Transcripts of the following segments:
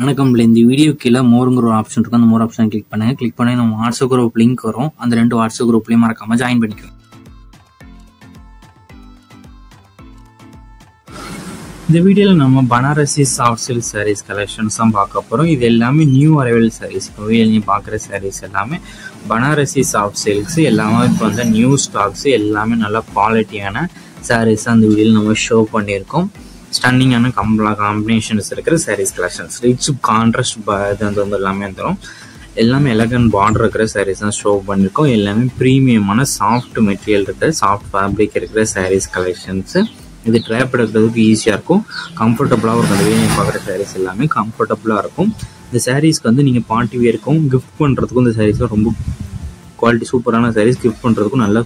வணக்கம். இந்த வீடியோ கீழே மோருங்கிற ஒரு ஆப்ஷன் இருக்கும். அந்த மோர் ஆப்ஷன் கிளிக் பண்ணுங்க. கிளிக் பண்ணி நம்ம வாட்ஸ்அப் குரூப் லிங்க் வரும். அந்த 2 வாட்ஸ்அப் குரூப்லையும் மறக்காம ஜாயின் பண்ணிக்கோங்க. இந்த வீடியோவில் நம்ம Banarasi soft silk sarees collections தான் பார்க்க போகிறோம். இது எல்லாமே நியூ அரைவல் சாரீஸ். இப்போ நீங்கள் பார்க்குற சாரீஸ் எல்லாமே பனாரசி சாஃப்ட் சில்க்ஸ் எல்லாமே இப்போ வந்து நியூ ஸ்டாக்ஸ் எல்லாமே நல்ல குவாலிட்டியான சாரீஸ் அந்த வீடியோவில் நம்ம ஷோ பண்ணியிருக்கோம். ஸ்டன்னிங்கான காம்பினேஷன்ஸ் இருக்கிற சாரீஸ் கலெக்ஷன்ஸ் ரிச் கான்ட்ராஸ்ட் இது வந்து எல்லாமே வந்துடும். எல்லாமே எலகன்ட் பார்டர் இருக்கிற சாரீஸ் தான் ஷோ பண்ணியிருக்கோம். எல்லாமே ப்ரீமியமான சாஃப்ட் மெட்டீரியல் இருக்கிற சாஃப்ட் ஃபேப்ரிக் இருக்கிற சாரீஸ் கலெக்ஷன்ஸு. இது ட்ராப் எடுக்கிறதுக்கு ஈஸியாக இருக்கும், கம்ஃபர்டபுளாகவும் இருக்கும். அந்த நீங்கள் பார்க்குற சாரீஸ் எல்லாமே கம்ஃபர்டபுளாக இருக்கும். இந்த சாரீஸ்க்கு வந்து நீங்கள் பார்ட்டி வேர்க்கும் கிஃப்ட் பண்ணுறதுக்கும் இந்த சாரீஸ்லாம் ரொம்ப குவாலிட்டி சூப்பரான சாரீஸ். கிஃப்ட் பண்ணுறதுக்கும் நல்லா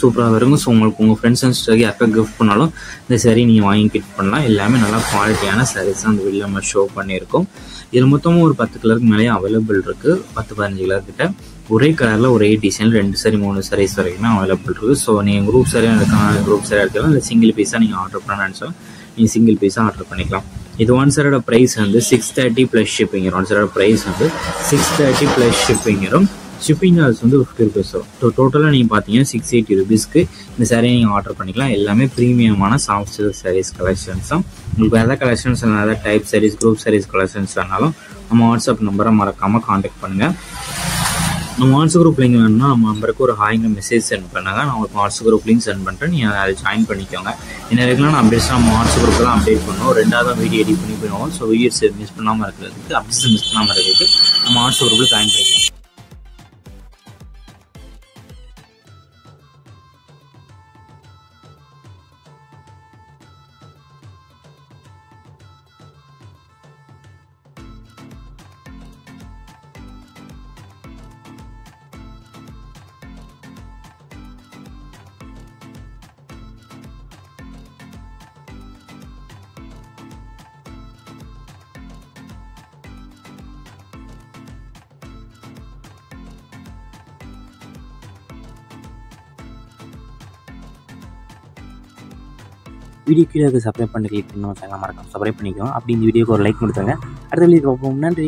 சூப்பராக இருக்கும். ஸோ உங்களுக்கு உங்கள் ஃப்ரெண்ட்ஸ் அண்ட் ஸ்டாக் யாருக்கா கிஃப்ட் பண்ணாலும் இந்த சாரீ நீங்கள் வாங்கி கிஃப்ட் பண்ணலாம். எல்லாமே நல்லா குவாலிட்டியான சாரீஸ் தான் அந்த வீடியோ நம்ம ஷோ பண்ணியிருக்கோம். இதில் மொத்தமும் ஒரு 10 கலருக்கு மேலேயே அவைலபிள் இருக்குது. 10-15 கலர் கிட்ட ஒரே கலரில் ஒரே டிசைன் 2 சாரி 3 சாரீஸ் வரைக்கும் அவைலபிள் இருக்குது. ஸோ நீங்கள் குரூப் சாரியாக எடுக்கலாம், குரூப் சாரியாக எடுக்கலாம். இல்லை சிங்கிள் பீஸாக நீங்கள் ஆர்டர் பண்ண நினச்சாலும் நீங்கள் சிங்கிள் பீஸாக ஆர்டர் பண்ணிக்கலாம். இது ஒன் சாரோட ப்ரைஸ் வந்து 630 ப்ளஸ் ஷிப்பிங் வரும். ஒன் சாரோட ப்ரைஸ் வந்து 630 ப்ளஸ் ஷிப்பிங் வரும். ஷிப்பிங் சார்ஜ் வந்து 50 rupees வரும். டோட்டலாக நீங்கள் பார்த்தீங்கன்னா 680 rupeesக்கு இந்த சாரியை நீங்கள் ஆர்டர் பண்ணிக்கலாம். எல்லாமே ப்ரீமியமான சாஃப்ட் சில்க் சாரீஸ் கலெக்ஷன்ஸ் தான். உங்களுக்கு எதாவது கலெக்ஷன்ஸ் எதாவது type sarees group sarees collections வேணாலும் நம்ம வாட்ஸ்அப் நம்பரை மறக்காமல் காண்டாக்ட் பண்ணுங்கள். நம்ம வாட்ஸ்அப் குரூப் லிங்க் வேணும்னா நம்ம நம்பருக்கு ஒரு ஹாய்ங்க மெசேஜ் சென்ட் பண்ணுங்க. நான் உங்களுக்கு வாட்ஸ்அப் குரூப் லிங்க் சென்ட் பண்ணிட்டு நீங்கள் அதை ஜாயின் பண்ணிக்கோங்க. என்ன ரெகுலரான அப்டேட்ஸ் நம்ம வாட்ஸ்அப் குரூப்பில் தான் அப்டேட் பண்ணுவோம். 2வது வீடியோ எடிட் பண்ணி போயிடுவோம். ஸோ வீடியோஸ் மிஸ் பண்ணாமல் இருக்கிறதுக்கு அப்டேட்ஸ் மிஸ் பண்ணாமல் இருக்கிறதுக்கு நம்ம வாட்ஸ்அப் குரூப்பில் ஜாயின் பண்ணிக்கலாம். வீடியோ கீழே சப்ஸ்கிரைப் பண்ணி கிளிக் பண்ணி சேனல் மறக்காம சப்ஸ்கிரைப் பண்ணிக்கோங்க. அப்படி இந்த வீடியோக்கு ஒரு லைக் கொடுத்துருங்க. அடுத்த வீடியோ பார்ப்போம். நன்றி.